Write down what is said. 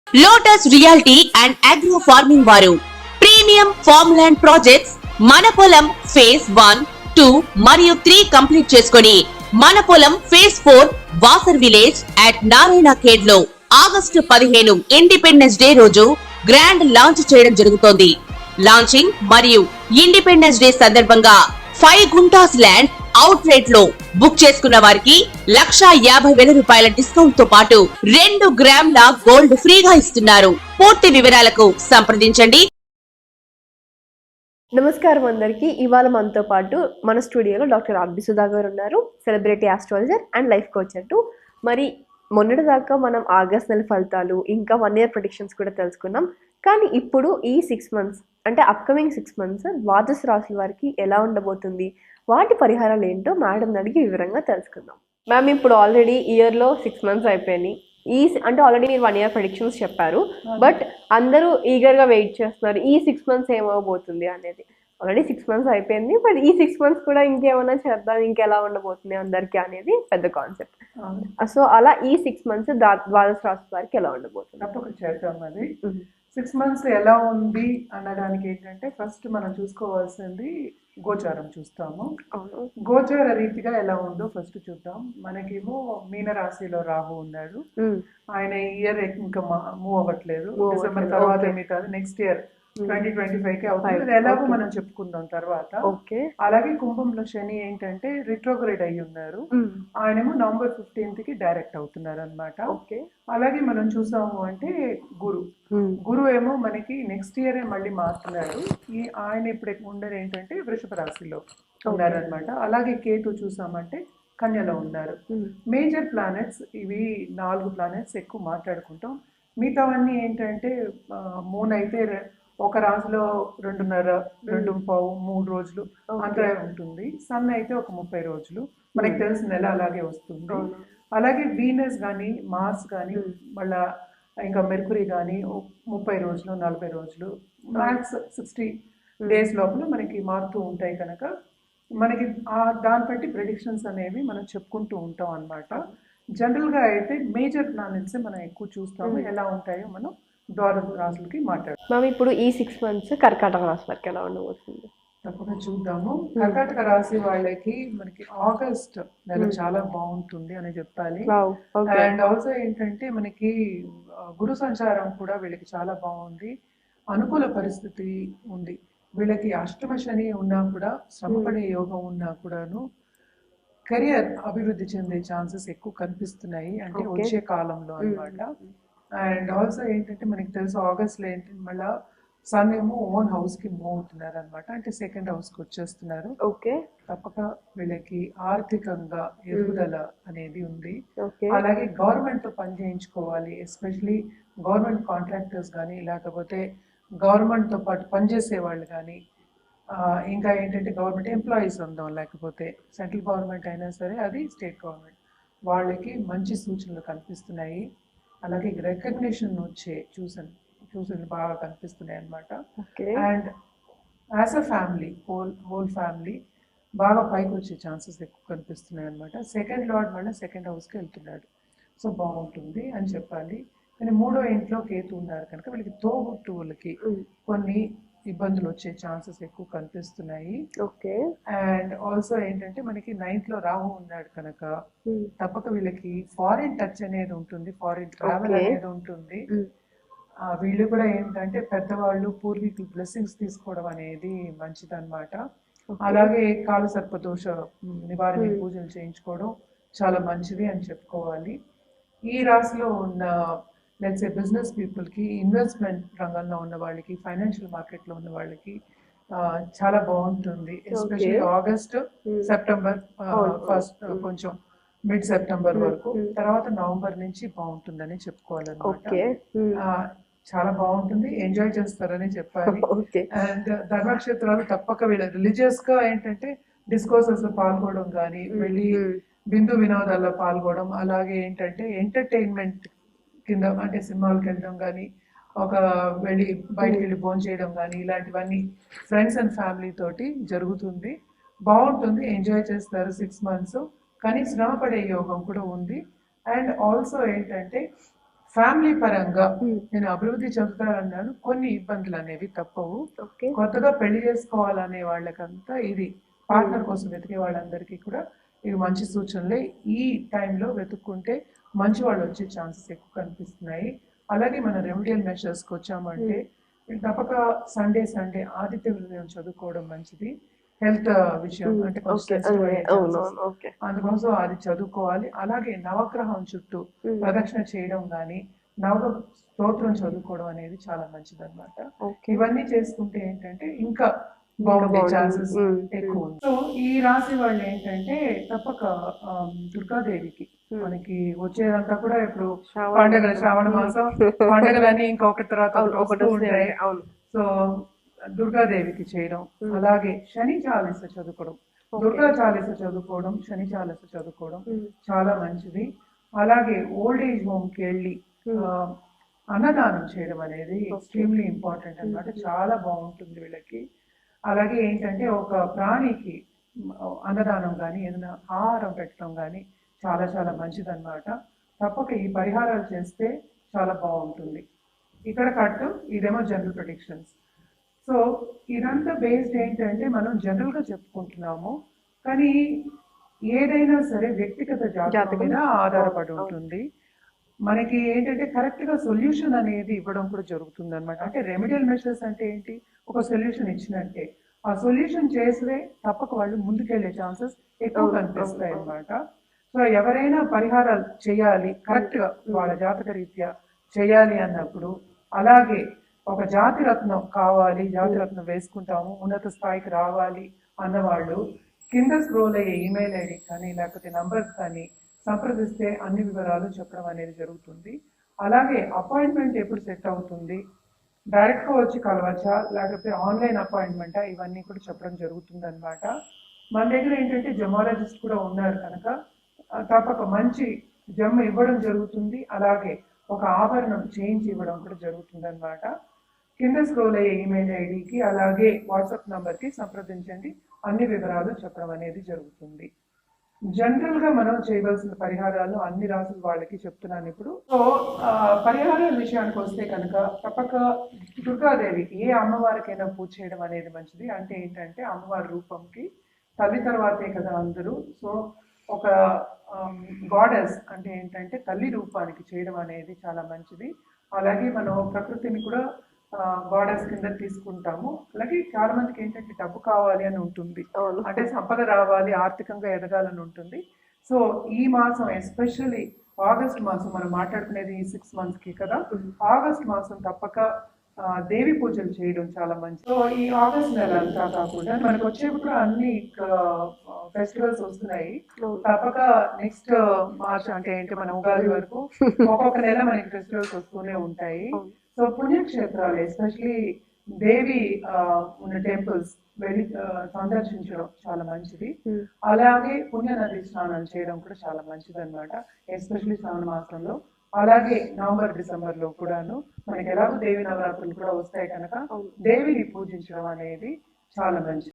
Lotus reality and agro farming వారు premium farm land projects మన పొలం ఫేజ్ 1, 2 మరియు 3 కంప్లీట్ చేసుకొని మన పొలం phase 4 Wasar village at Narayana Khed లో ఆగస్టు 15 ఇండిపెండెన్స్ డే రోజు గ్రాండ్ లాంచ్ చేయడం జరుగుతోంది. లాంచింగ్ మరియు ఇండిపెండెన్స్ డే సందర్భంగా 5 గుంటాస్ ల్యాండ్ అవుట్ రేట్ లో బుక్ చేసుకున్న వారికి 1,50,000 రూపాయల డిస్కౌంట్ తో పాటు 2 గ్రాముల గోల్డ్ ఫ్రీగా ఇస్తున్నారు. పూర్తి వివరాలకు సంప్రదించండి. నమస్కారం అందరికీ. ఇవాళ మనతో పాటు మన స్టూడియోలో డాక్టర్ ఆర్బి సుధా గారు ఉన్నారు, celebrity astrologer and life coach అంటూ. మరి మొన్నటి దాకా మనం ఆగస్ట్ నెల ఫలితాలు ఇంకా 1 year ప్రెడిక్షన్స్ కూడా తెలుసుకున్నాం. కానీ ఇప్పుడు ఈ 6 months అంటే అప్కమింగ్ 6 months ద్వాదశ రాశుల వారికి ఎలా ఉండబోతుంది, వాటి పరిహారాలు ఏంటో మేడం అడిగి వివరంగా తెలుసుకుందాం. మ్యామ్, ఇప్పుడు ఆల్రెడీ ఇయర్లో 6 months అయిపోయినాయి. అంటే ఆల్రెడీ మీరు 1 year ప్రెడిక్షన్స్ చెప్పారు, బట్ అందరూ ఈగర్గా వెయిట్ చేస్తున్నారు ఈ 6 months ఏమవబోతుంది అనేది. ఆల్రెడీ 6 months అయిపోయింది, బట్ ఈ 6 months కూడా ఇంకేమైనా చేద్దాం, ఇంకెలా ఉండబోతుంది అందరికీ అనేది పెద్ద కాన్సెప్ట్. సో అలా ఈ 6 months ద్వాదశ రాశి వారికి ఎలా ఉండబోతుంది? తప్పకుండా చేద్దాం. అది 6 months ఎలా ఉంది అనడానికి ఏంటంటే ఫస్ట్ మనం చూసుకోవాల్సింది గోచారం చూస్తాము. గోచార రీతిగా ఎలా ఉందో ఫస్ట్ చూద్దాం. మనకేమో మీన రాశిలో రాహు ఉన్నాడు. ఆయన ఇయర్ ఇంకా మూవ్ అవ్వట్లేదు. డిసెంబర్ తర్వాత మిగతాది నెక్స్ట్ ఇయర్ 2025 కి అవుతుంది. అది ఎలాగో మనం చెప్పుకుందాం తర్వాత. అలాగే కుంభంలో శని ఏంటంటే రిట్రోగ్రేడ్ అయ్యి ఉన్నారు. ఆయనేమో నవంబర్ 15th కి డైరెక్ట్ అవుతున్నారు అనమాట. అలాగే మనం చూసాము అంటే గురు ఏమో మనకి నెక్స్ట్ ఇయర్ మళ్ళీ మారుతున్నాడు. ఆయన ఇప్పుడు ఉండరు ఏంటంటే వృషభ రాశిలో ఉన్నారనమాట. అలాగే కేతు చూసామంటే కన్యలో ఉన్నారు. మేజర్ ప్లానెట్స్ ఇవి 4 ప్లానెట్స్ ఎక్కువ మాట్లాడుకుంటాం. మిగతావన్నీ ఏంటంటే మూన్ అయితే ఒక రాశిలో 2.5, 2.25, 3 రోజులు అంతా ఉంటుంది. సన్ అయితే ఒక 30 రోజులు మనకి తెలిసిన నెల అలాగే వస్తుంది. అలాగే వీనస్ కానీ మార్స్ కానీ మళ్ళా ఇంకా మెర్కురీ కానీ 30 రోజులు, 40 రోజులు, మ్యాక్స్ 60 days లోపల మనకి మారుతూ ఉంటాయి. కనుక మనకి దాన్ని బట్టి ప్రెడిక్షన్స్ అనేవి మనం చెప్పుకుంటూ ఉంటాం అన్నమాట. జనరల్గా అయితే మేజర్ ప్లానెట్స్ మనం ఎక్కువ చూస్తాము. ఎలా ఉంటాయో మనం ద్వాదశ రాశులకి మాట్లాడుతాం. మ్యామ్, ఇప్పుడు ఈ 6 months కర్కాటక రాశి వారికి ఎలా ఉండబోతుంది? తప్పకుండా చూద్దాము. కర్కాటక రాశి వాళ్ళకి మనకి ఆగస్ట్ నెల చాలా బాగుంటుంది అని చెప్పాలి. అండ్ ఆల్సో ఏంటంటే మనకి గురు సంచారం కూడా వీళ్ళకి చాలా బాగుంది. అనుకూల పరిస్థితి ఉంది. వీళ్ళకి అష్టమ శని ఉన్నా కూడా, శ్రమపడే యోగం ఉన్నా కూడాను కెరియర్ అభివృద్ధి చెందే ఛాన్సెస్ ఎక్కువ కనిపిస్తున్నాయి, అంటే వచ్చే కాలంలో అన్నమాట. అండ్ ఆల్సో ఏంటంటే మనకి తెలుసు ఆగస్ట్లో ఏంటంటే మళ్ళీ సన్ ఏమో ఓన్ హౌస్ కి మూవ్ అవుతున్నారు అనమాట. అంటే సెకండ్ హౌస్ కి వచ్చేస్తున్నారు. తప్పక వీళ్ళకి ఆర్థికంగా ఎదుగుదల అనేది ఉంది. అలాగే గవర్నమెంట్ తో పని చేయించుకోవాలి, ఎస్పెషలీ గవర్నమెంట్ కాంట్రాక్టర్స్ కానీ, లేకపోతే గవర్నమెంట్ తో పాటు పనిచేసే వాళ్ళు కానీ, ఇంకా ఏంటంటే గవర్నమెంట్ ఎంప్లాయీస్ ఉందాం, లేకపోతే సెంట్రల్ గవర్నమెంట్ అయినా సరే, అది స్టేట్ గవర్నమెంట్, వాళ్ళకి మంచి సూచనలు కనిపిస్తున్నాయి. అలాగే రికగ్నిషన్ వచ్చే సూచనలు బాగా కనిపిస్తున్నాయి అనమాట. And as a family whole family బాగా పైకి వచ్చే ఛాన్సెస్ ఎక్కువ కనిపిస్తున్నాయి అనమాట. సెకండ్ లార్డ్ వల్ల సెకండ్ హౌస్కి వెళ్తున్నాడు, సో బాగుంటుంది అని చెప్పాలి. కానీ 3వ ఇంట్లో కేతు ఉన్నారు కనుక వీళ్ళకి తోబుట్టువులకి కొన్ని ఇబ్బందులు వచ్చే ఛాన్సెస్ ఎక్కువ కనిపిస్తున్నాయి. అండ్ ఆల్సో ఏంటంటే మనకి 9th లో రాహు ఉన్నాడు కనుక తప్పక వీళ్ళకి ఫారిన్ టచ్ అనేది ఉంటుంది, ఫారిన్ ట్రావెల్ అనేది ఉంటుంది. వీళ్ళు కూడా ఏంటంటే పెద్దవాళ్ళు పూర్వీకులు బ్లెస్సింగ్స్ తీసుకోవడం అనేది మంచిదన్నమాట. అలాగే కాల సర్పదోష నివారణ పూజలు చేయించుకోవడం చాలా మంచిది అని చెప్పుకోవాలి. ఈ రాశిలో ఉన్న లెట్స్ సే బిజినెస్ పీపుల్కి, ఇన్వెస్ట్మెంట్ రంగంలో ఉన్న వాళ్ళకి, ఫైనాన్షియల్ మార్కెట్లో ఉన్న వాళ్ళకి చాలా బాగుంటుంది. ఎస్పెషల్లీ ఆగస్ట్, సెప్టెంబర్ ఫస్ట్, కొంచెం మిడ్ సెప్టెంబర్ వరకు, తర్వాత నవంబర్ నుంచి బాగుంటుందని చెప్పుకోవాలన్నమాట. చాలా బాగుంటుంది, ఎంజాయ్ చేస్తారని చెప్పాలి. అండ్ ధర్మక్షేత్రాలు తప్పక వీళ్ళ రిలీజియస్ గా ఏంటంటే డిస్కోర్సెస్ లో పాల్గొనడం కానీ, వెళ్ళి బిందు వినోదాల్లో పాల్గొనడం, అలాగే ఏంటంటే ఎంటర్టైన్మెంట్ కింద అంటే సినిమాలకు వెళ్ళడం కానీ, ఒక వెళ్ళి బయటికి వెళ్ళి భోజనం చేయడం కానీ, ఇలాంటివన్నీ ఫ్రెండ్స్ అండ్ ఫ్యామిలీ తోటి జరుగుతుంది. బాగుంటుంది, ఎంజాయ్ చేస్తారు 6 months. కానీ శ్రమ పడే యోగం కూడా ఉంది. అండ్ ఆల్సో ఏంటంటే ఫ్యామిలీ పరంగా Hmm. నేను అభివృద్ధి చెందుతానన్నాను, కొన్ని ఇబ్బందులు అనేవి తప్పవు. ఓకే. కొత్తగా పెళ్లి చేసుకోవాలనే వాళ్ళకంతా ఇది పార్ట్నర్ కోసం వెతికే వాళ్ళందరికీ కూడా ఇవి మంచి సూచనలే. ఈ టైంలో వెతుక్కుంటే మంచి వాళ్ళు వచ్చే ఛాన్సెస్ ఎక్కువ కనిపిస్తున్నాయి. అలాగే మన రెమెడియల్ మెషర్స్కి వచ్చామంటే తప్పక సండే ఆదిత్య హృదయం చదువుకోవడం మంచిది. హెల్త్ విషయం అంటే కొంచెం sensitive అయ్యే chances. అవునవును. ఓకే. అందుకోసం అది చదువుకోవాలి. అలాగే నవగ్రహం చుట్టూ ప్రదక్షిణ చేయడం కానీ నవ స్తోత్రం చదువుకోవడం అనేది చాలా మంచిది అనమాట. ఓకే. ఇవన్నీ చేసుకుంటే ఏంటంటే ఇంకా బాగుండే ఛాన్సెస్ ఎక్కువ ఉంది. సో ఈ రాశి వాళ్ళు ఏంటంటే తప్పక దుర్గాదేవికి మనకి వచ్చేదంతా కూడా ఇప్పుడు పండుగలు, శ్రావణ మాసం పండుగలన్నీ ఇంకొకటి తర్వాత ఒకటి వస్తూ ఉంటాయి. అవును. సో దుర్గాదేవికి చేయడం, అలాగే శని చాలీస చదువుకోవడం, దుర్గా చాలీస చదువుకోవడం, శని చాలీస చదువుకోవడం చాలా మంచిది. అలాగే ఓల్డ్ ఏజ్ హోమ్ కి వెళ్ళి అన్నదానం చేయడం అనేది ఎక్స్ట్రీమ్లీ ఇంపార్టెంట్ అన్నమాట. చాలా బాగుంటుంది వీళ్ళకి. అలాగే ఏంటంటే ఒక ప్రాణికి అన్నదానం కానీ ఏదైనా ఆహారం పెట్టడం కానీ చాలా చాలా మంచిది అన్నమాట. తప్పక ఈ పరిహారాలు చేస్తే చాలా బాగుంటుంది. ఇక్కడ కట్టు, ఇదేమో జనరల్ ప్రెడిక్షన్స్. సో ఇదంతా బేస్డ్ ఏంటంటే మనం జనరల్ గా చెప్పుకుంటున్నాము, కానీ ఏదైనా సరే వ్యక్తిగత జాతకం మీద ఆధారపడి ఉంటుంది. మనకి ఏంటంటే కరెక్ట్ గా సొల్యూషన్ అనేది ఇవ్వడం కూడా జరుగుతుంది అనమాట. అంటే రెమెడియల్ మెషర్స్ అంటే ఏంటి, ఒక సొల్యూషన్ ఇచ్చినట్టే ఆ సొల్యూషన్ చేస్తే తప్పక వాళ్ళు ముందుకెళ్లే ఛాన్సెస్ ఎక్కువ కనిపిస్తాయి అన్నమాట. సో ఎవరైనా పరిహారాలు చేయాలి కరెక్ట్ గా వాళ్ళ జాతక రీత్యా చేయాలి అన్నప్పుడు, అలాగే ఒక జాతిరత్నం కావాలి, జాతిరత్నం వేసుకుంటాము, ఉన్నత స్థాయికి రావాలి అన్నవాళ్ళు కింద స్క్రోల్ అయ్యే ఈమెయిల్ ఐడి కానీ లేకపోతే నంబర్ కానీ సంప్రదిస్తే అన్ని వివరాలు చెప్పడం అనేది జరుగుతుంది. అలాగే అపాయింట్మెంట్ ఎప్పుడు సెట్ అవుతుంది, డైరెక్ట్గా వచ్చి కలవచ్చా లేకపోతే ఆన్లైన్ అపాయింట్మెంటా, ఇవన్నీ కూడా చెప్పడం జరుగుతుంది అనమాట. మన దగ్గర ఏంటంటే జమాలజిస్ట్ కూడా ఉన్నారు కనుక తప్పక మంచి జమ్మ ఇవ్వడం జరుగుతుంది. అలాగే ఒక ఆభరణం చేయించి ఇవ్వడం కూడా జరుగుతుంది అనమాట. కింద స్క్రోల్ అయ్యే ఈమెయిల్ ఐడికి అలాగే వాట్సాప్ నంబర్కి సంప్రదించండి, అన్ని వివరాలు చెప్పడం అనేది జరుగుతుంది. జనరల్ గా మనం చేయవలసిన పరిహారాలు అన్ని రాసుల వాళ్ళకి చెప్తున్నాను ఇప్పుడు. సో పరిహారాల విషయానికి వస్తే కనుక తప్పక దుర్గాదేవికి ఏ అమ్మవారికైనా పూజ చేయడం అనేది మంచిది. అంటే ఏంటంటే అమ్మవారి రూపంకి తల్లి తర్వాతే కదా అందరూ. సో ఒక గాడెస్ అంటే ఏంటంటే తల్లి రూపానికి చేయడం అనేది చాలా మంచిది. అలాగే మనం ప్రకృతిని కూడా గాడెస్ కింద తీసుకుంటాము. అలాగే చాలా మందికి ఏంటంటే డబ్బు కావాలి అని ఉంటుంది, అంటే సంపద రావాలి, ఆర్థికంగా ఎదగాలని ఉంటుంది. సో ఈ మాసం ఎస్పెషల్లీ ఆగస్ట్ మాసం మనం మాట్లాడుకునేది ఈ 6 months కి కదా, ఆగస్ట్ మాసం తప్పక దేవి పూజలు చేయడం చాలా మంచిది. సో ఈ ఆగస్ట్ నెల అంతా కాకుండా మనకు వచ్చేప్పుడు అన్ని ఫెస్టివల్స్ వస్తున్నాయి. తప్పక నెక్స్ట్ మార్చ్ అంటే ఏంటి మన ఉగాది వరకు ఒక్కొక్క నెల మనకి ఫెస్టివల్స్ వస్తూనే ఉంటాయి. సో పుణ్యక్షేత్రాలు ఎస్పెషలీ దేవి ఉన్న టెంపుల్స్ వెళ్ళి సందర్శించడం చాలా మంచిది. అలాగే పుణ్య నది స్నానాలు చేయడం కూడా చాలా మంచిది అనమాట, ఎస్పెషలీ శ్రావణ మాసంలో. అలాగే నవంబర్ డిసెంబర్ లో కూడాను మనకి ఎలాగో దేవి నవరాత్రులు కూడా వస్తాయి కనుక దేవిని పూజించడం అనేది చాలా మంచిది.